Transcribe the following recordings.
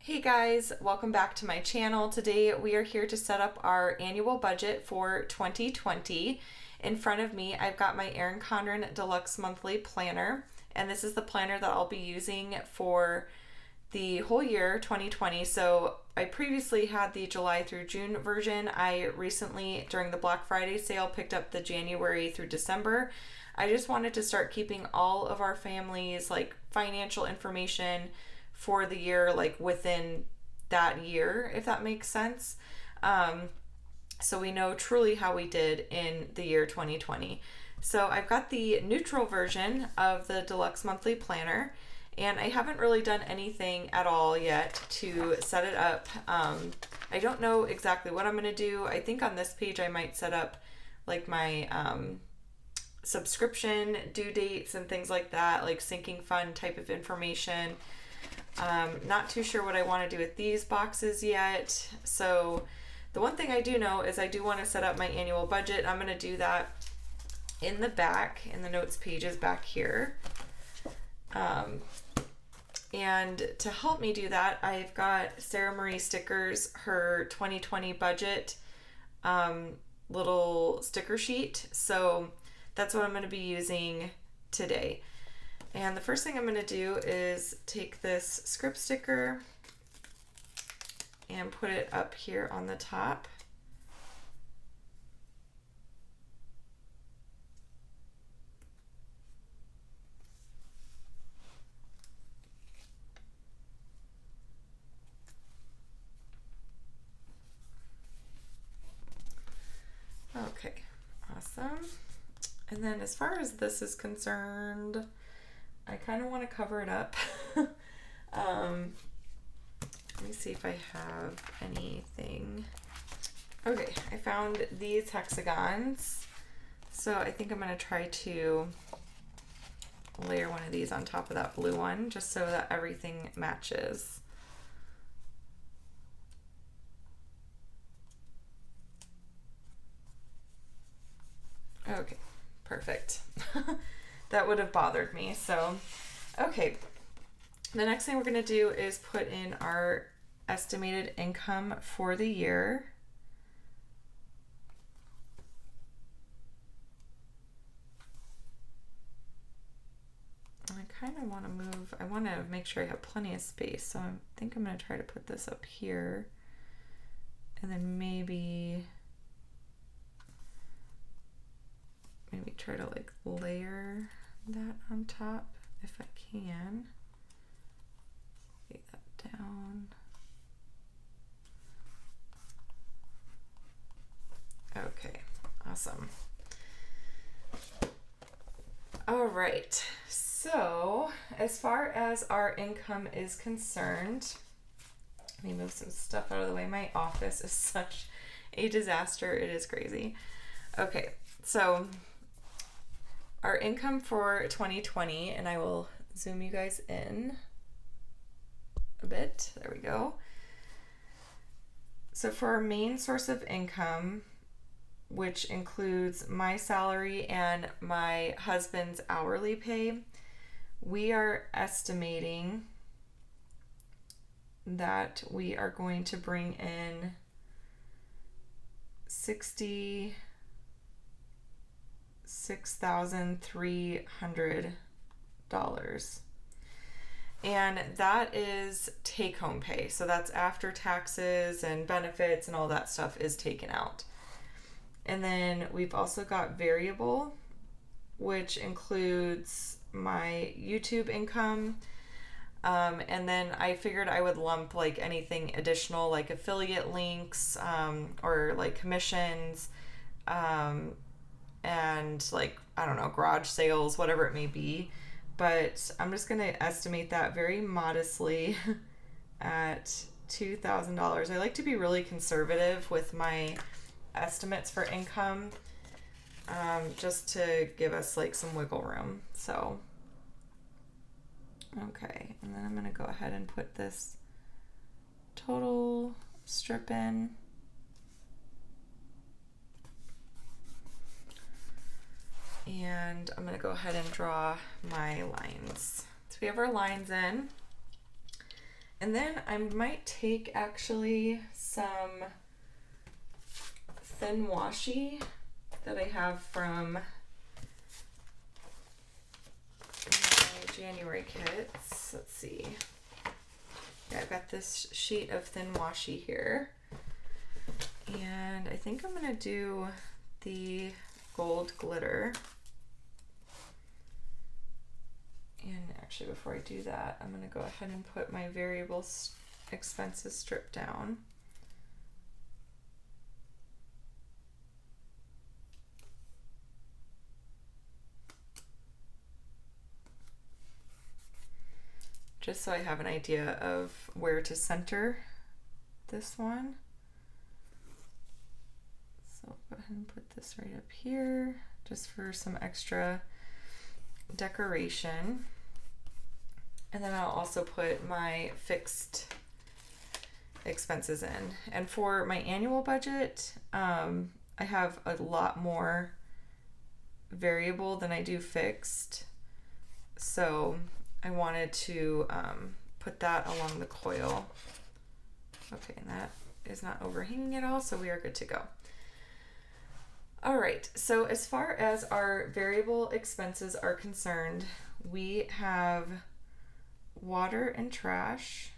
Hey guys, welcome back to my channel. Today we are here to set up our annual budget for 2020. In front of me, I've got my Erin Condren Deluxe monthly planner, and this is the planner that I'll be using for the whole year 2020. So I previously had the July through June version. I recently, during the Black Friday sale, picked up the January through December. I just wanted to start keeping all of our family's financial information for the year within that year, if that makes sense. So we know truly how we did in the year 2020. So I've got the neutral version of the Deluxe Monthly Planner, and I haven't really done anything at all yet to set it up. I don't know exactly what I'm going to do. I think on this page I might set up my subscription due dates and things like that, like sinking fund type of information. Not too sure what I want to do with these boxes yet. So the one thing I do know is I do want to set up my annual budget. I'm going to do that in the back, in the notes pages back here. And to help me do that, I've got Sara Marie Stickers, her 2020 budget little sticker sheet. So that's what I'm going to be using today. And the first thing I'm going to do is take this script sticker and put it up here on the top. Okay, awesme. And then as far as this is concerned, I kind of want to cover it up. Let me see if I have anything. Okay, I found these hexagons. So I think I'm going to try to layer one of these on top of that blue one, just so that everything matches. Okay, perfect. That would have bothered me. So, okay. The next thing we're going to do is put in our estimated income for the year. I kind of want to move, I want to make sure I have plenty of space. So I think I'm going to try to put this up here. And then maybe try to layer that on top if I can. Get that down. Okay, awesome. All right, so as far as our income is concerned, let me move some stuff out of the way. My office is such a disaster. It is crazy. Okay, so our income for 2020, and I will zoom you guys in a bit. There we go. So for our main source of income, which includes my salary and my husband's hourly pay, we are estimating that we are going to bring in $66,300. And that is take-home pay. So that's after taxes and benefits and all that stuff is taken out. And then we've also got variable, which includes my YouTube income. And then I figured I would lump anything additional, like affiliate links, or commissions, and I don't know, garage sales, whatever it may be. But I'm just going to estimate that very modestly at $2,000. I like to be really conservative with my estimates for income, just to give us some wiggle room. So, okay, and then I'm going to go ahead and put this total strip in. And I'm going to go ahead and draw my lines. So we have our lines in. And then I might take actually some thin washi that I have from my January kits. Let's see. Yeah, I've got this sheet of thin washi here. And I think I'm gonna do the gold glitter. And actually, before I do that, I'm gonna go ahead and put my variable expenses strip down. Just so I have an idea of where to center this one. So go ahead and put this right up here, just for some extra decoration. And then I'll also put my fixed expenses in. And for my annual budget, I have a lot more variable than I do fixed. So I wanted to put that along the coil. Okay, and that is not overhanging at all, so we are good to go. All right, so as far as our variable expenses are concerned, we have water and trash,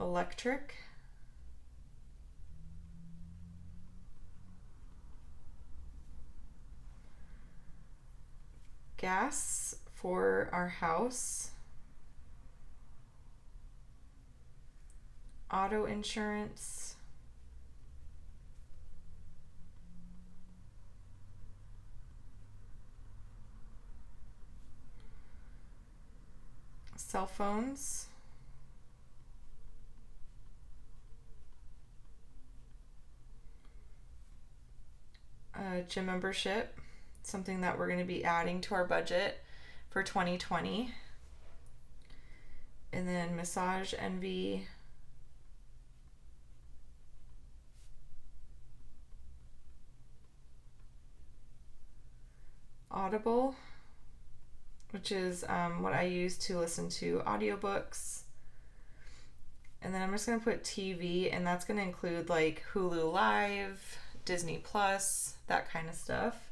electric, gas for our house, auto insurance, cell phones, gym membership, something that we're going to be adding to our budget for 2020, and then massage envy, Audible, which is what I use to listen to audiobooks. And then I'm just going to put TV, and that's going to include like Hulu Live, Disney Plus, that kind of stuff.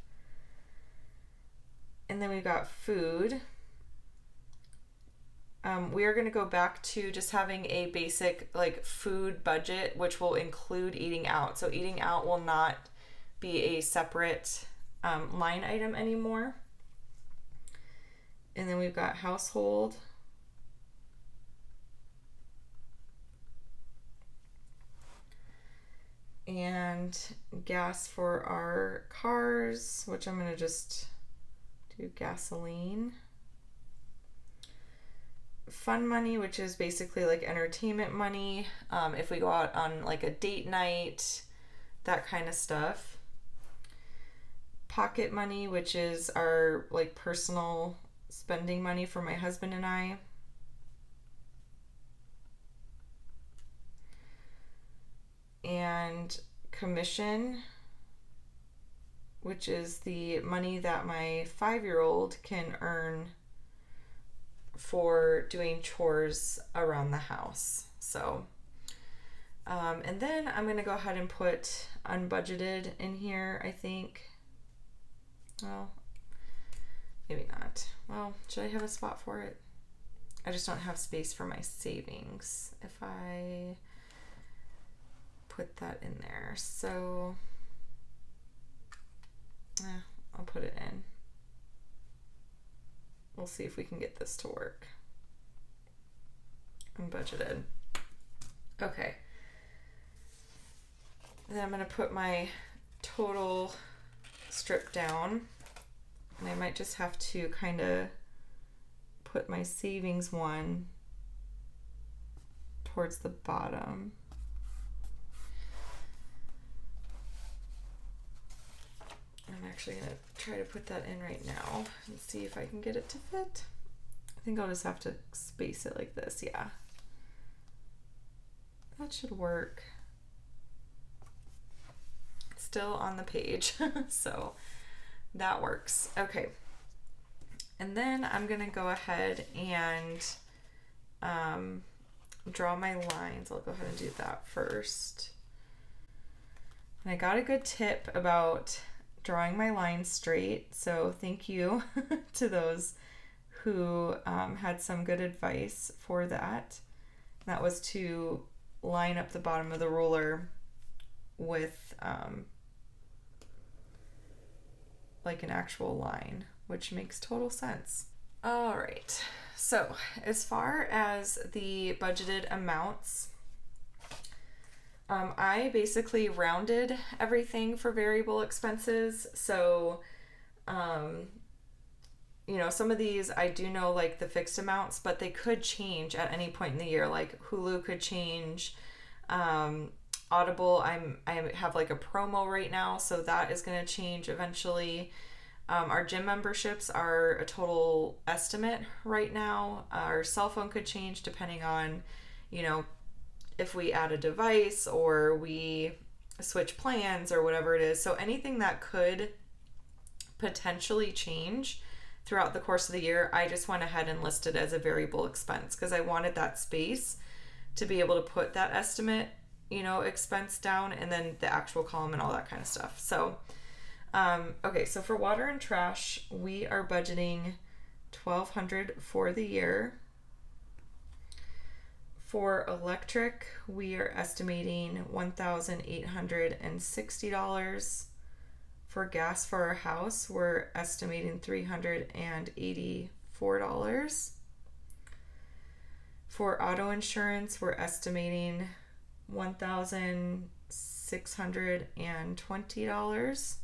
And then we've got food. We are going to go back to just having a basic like food budget, which will include eating out. So eating out will not be a separate line item anymore. And then we've got household. And gas for our cars, which I'm going to just do gasoline. Fun money, which is basically like entertainment money. If we go out on like a date night, that kind of stuff. Pocket money, which is our like personal spending money for my husband and I. And commission, which is the money that my 5-year-old can earn for doing chores around the house. So, and then I'm going to go ahead and put unbudgeted in here, I think. Well, maybe not. Well, should I have a spot for it? I just don't have space for my savings if I put that in there. So I'll put it in. We'll see if we can get this to work. Unbudgeted. Okay. And then I'm going to put my total strip down. And I might just have to kind of put my savings one towards the bottom. I'm actually going to try to put that in right now and see if I can get it to fit. I think I'll just have to space it like this. Yeah. That should work. It's still on the page. So that works. Okay. And then I'm going to go ahead and draw my lines. I'll go ahead and do that first. And I got a good tip about drawing my lines straight. So thank you to those who had some good advice for that. That was to line up the bottom of the ruler with like an actual line, which makes total sense. All right, so as far as the budgeted amounts, I basically rounded everything for variable expenses. So, you know, some of these I do know like the fixed amounts, but they could change at any point in the year. Like Hulu could change. Audible, I have like a promo right now, so that is going to change eventually. Our gym memberships are a total estimate right now. Our cell phone could change depending on, you know, if we add a device or we switch plans or whatever it is. So anything that could potentially change throughout the course of the year, I just went ahead and listed as a variable expense because I wanted that space to be able to put that estimate, you know, expense down and then the actual column and all that kind of stuff. So, okay, so for water and trash, we are budgeting $1,200 for the year. For electric, we are estimating $1,860. For gas for our house, we're estimating $384. For auto insurance, we're estimating $1,620.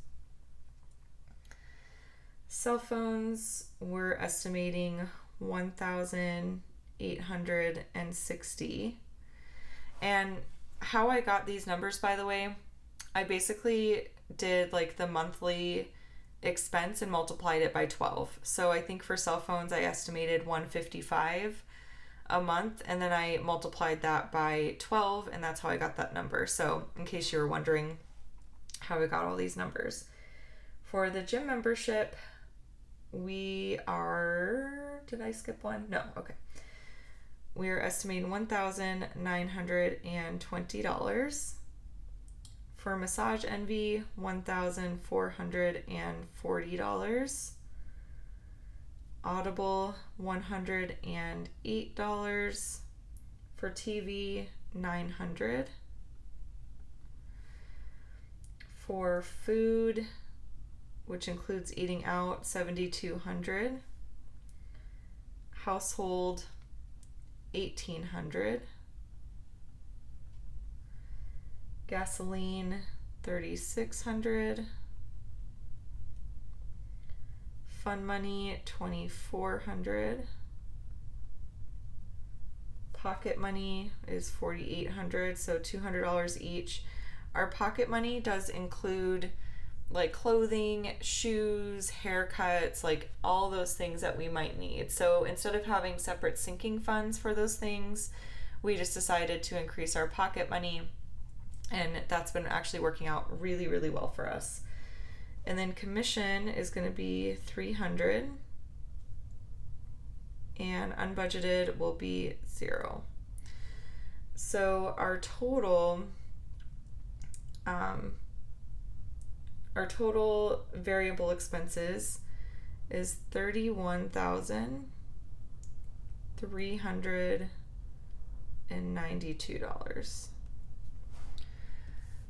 Cell phones, we're estimating $1,860. And how I got these numbers, by the way, I basically did like the monthly expense and multiplied it by 12. So I think for cell phones, I estimated $155 a month, and then I multiplied that by 12, and that's how I got that number. So in case you were wondering how I got all these numbers. For the gym membership, we are, did I skip one? No, okay. We are estimating $1,920. For Massage Envy, $1,440. Audible, $108. For TV, $900. For food, which includes eating out, $7,200. Household, $1,800. Gasoline, $3,600. Fun money, $2,400. Pocket money is $4,800, so $200 each. Our pocket money does include like clothing, shoes, haircuts, like all those things that we might need. So instead of having separate sinking funds for those things, we just decided to increase our pocket money, and that's been actually working out really, really well for us. And then commission is going to be $300, and unbudgeted will be $0. So our total variable expenses is $31,392.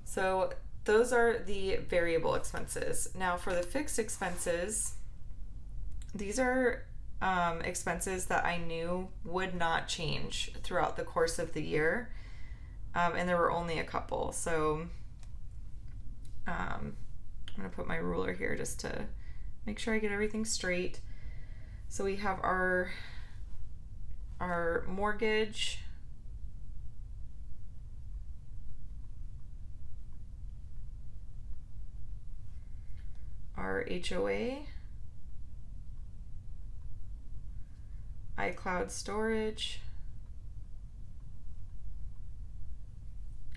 So those are the variable expenses. Now for the fixed expenses, these are expenses that I knew would not change throughout the course of the year. And there were only a couple. So I'm going to put my ruler here just to make sure I get everything straight. So we have our mortgage, our HOA, iCloud storage,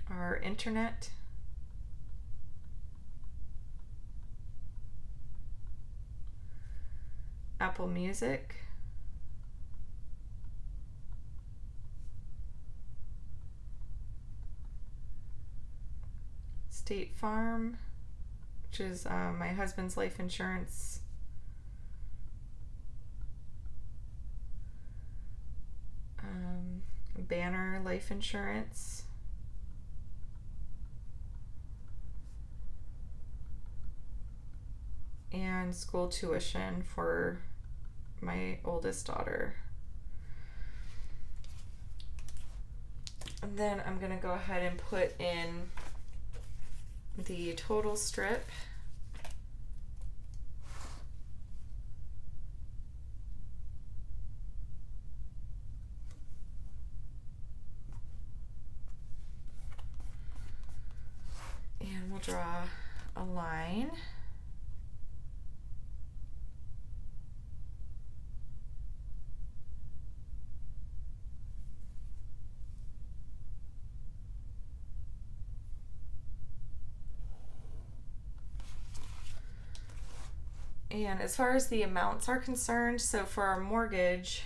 our internet, Apple Music, State Farm, which is my husband's life insurance, Banner life insurance, and school tuition for my oldest daughter. And then I'm going to go ahead and put in the total strip. And we'll draw a line. And as far as the amounts are concerned, so for our mortgage,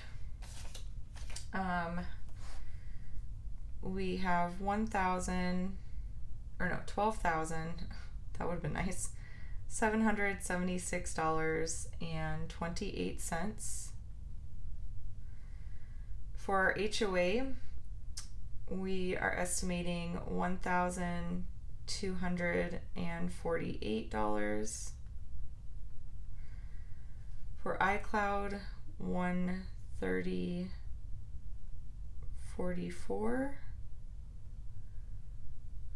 we have $12,000, that would have been nice, $776.28. For our HOA, we are estimating $1,248. For iCloud, $130.44.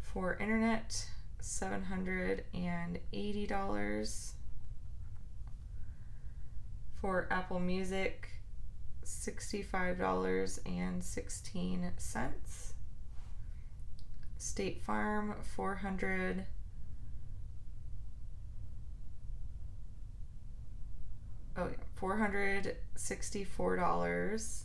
For internet, $780. For Apple Music, $65.16. State Farm, $464.40.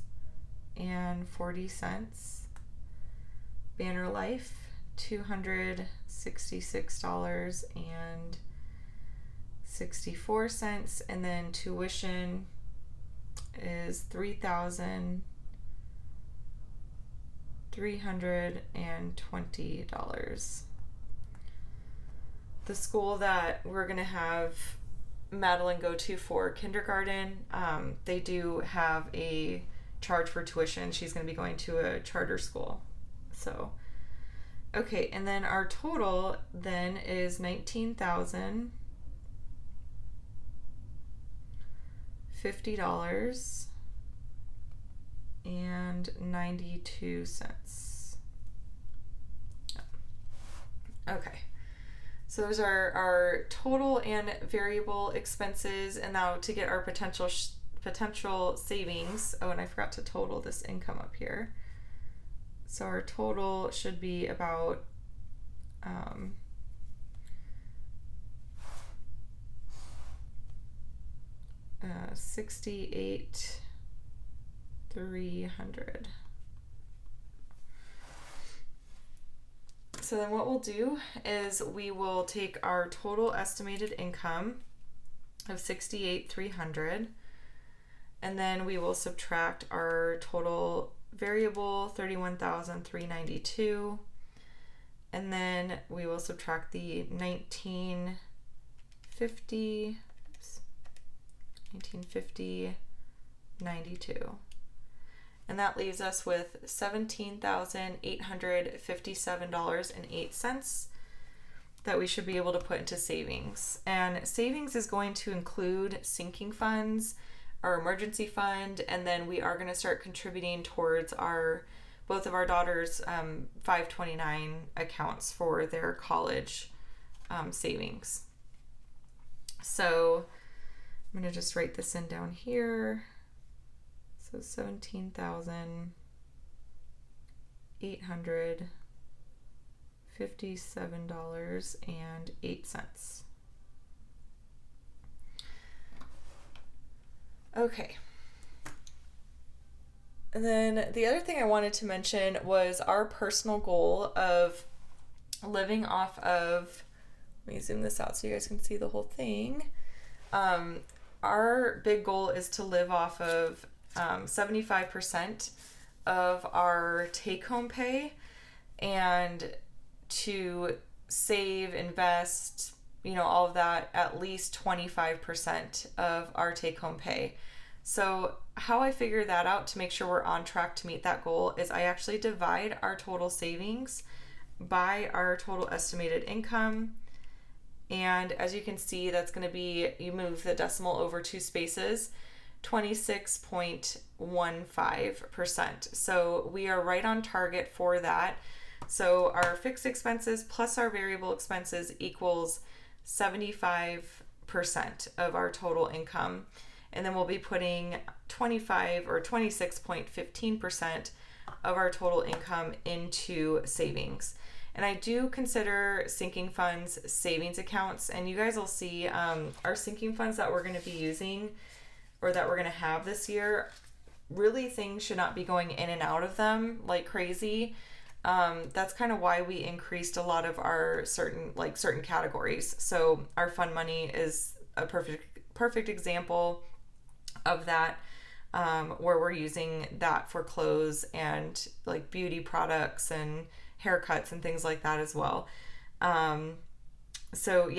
Banner Life, $266.64, and then tuition is $3,320. The school that we're gonna have Madeline go to for kindergarten, they do have a charge for tuition. She's going to be going to a charter school. So, okay, and then our total then is $19,050.92. Okay. So those are our total and variable expenses, and now to get our potential savings. Oh, and I forgot to total this income up here. So our total should be about $68,300. So then what we'll do is we will take our total estimated income of $68,300, and then we will subtract our total variable $31,392, and then we will subtract the $1950.92. And that leaves us with $17,857.08 that we should be able to put into savings. And savings is going to include sinking funds, our emergency fund, and then we are going to start contributing towards both of our daughters' 529 accounts for their college savings. So I'm going to just write this in down here. So $17,857.08. Okay. And then the other thing I wanted to mention was our personal goal of living off of, let me zoom this out so you guys can see the whole thing. our big goal is to live off of 75% of our take-home pay, and to save, invest, all of that, at least 25% of our take-home pay. So how I figure that out to make sure we're on track to meet that goal is I actually divide our total savings by our total estimated income. And as you can see, that's going to be, you move the decimal over 2 spaces, 26.15%. So we are right on target for that. So our fixed expenses plus our variable expenses equals 75% of our total income. And then we'll be putting 25 or 26.15% of our total income into savings. And I do consider sinking funds savings accounts. And you guys will see our sinking funds that we're going to be using, or that we're going to have this year, really things should not be going in and out of them like crazy. That's kind of why we increased a lot of our certain categories. So our fund money is a perfect example of that, where we're using that for clothes and like beauty products and haircuts and things like that as well. So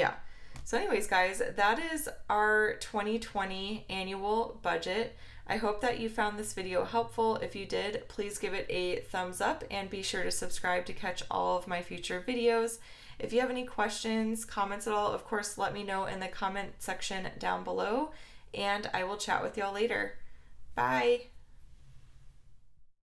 anyways, guys, that is our 2020 annual budget. I hope that you found this video helpful. If you did, please give it a thumbs up and be sure to subscribe to catch all of my future videos. If you have any questions, comments at all, of course, let me know in the comment section down below, and I will chat with y'all later. Bye.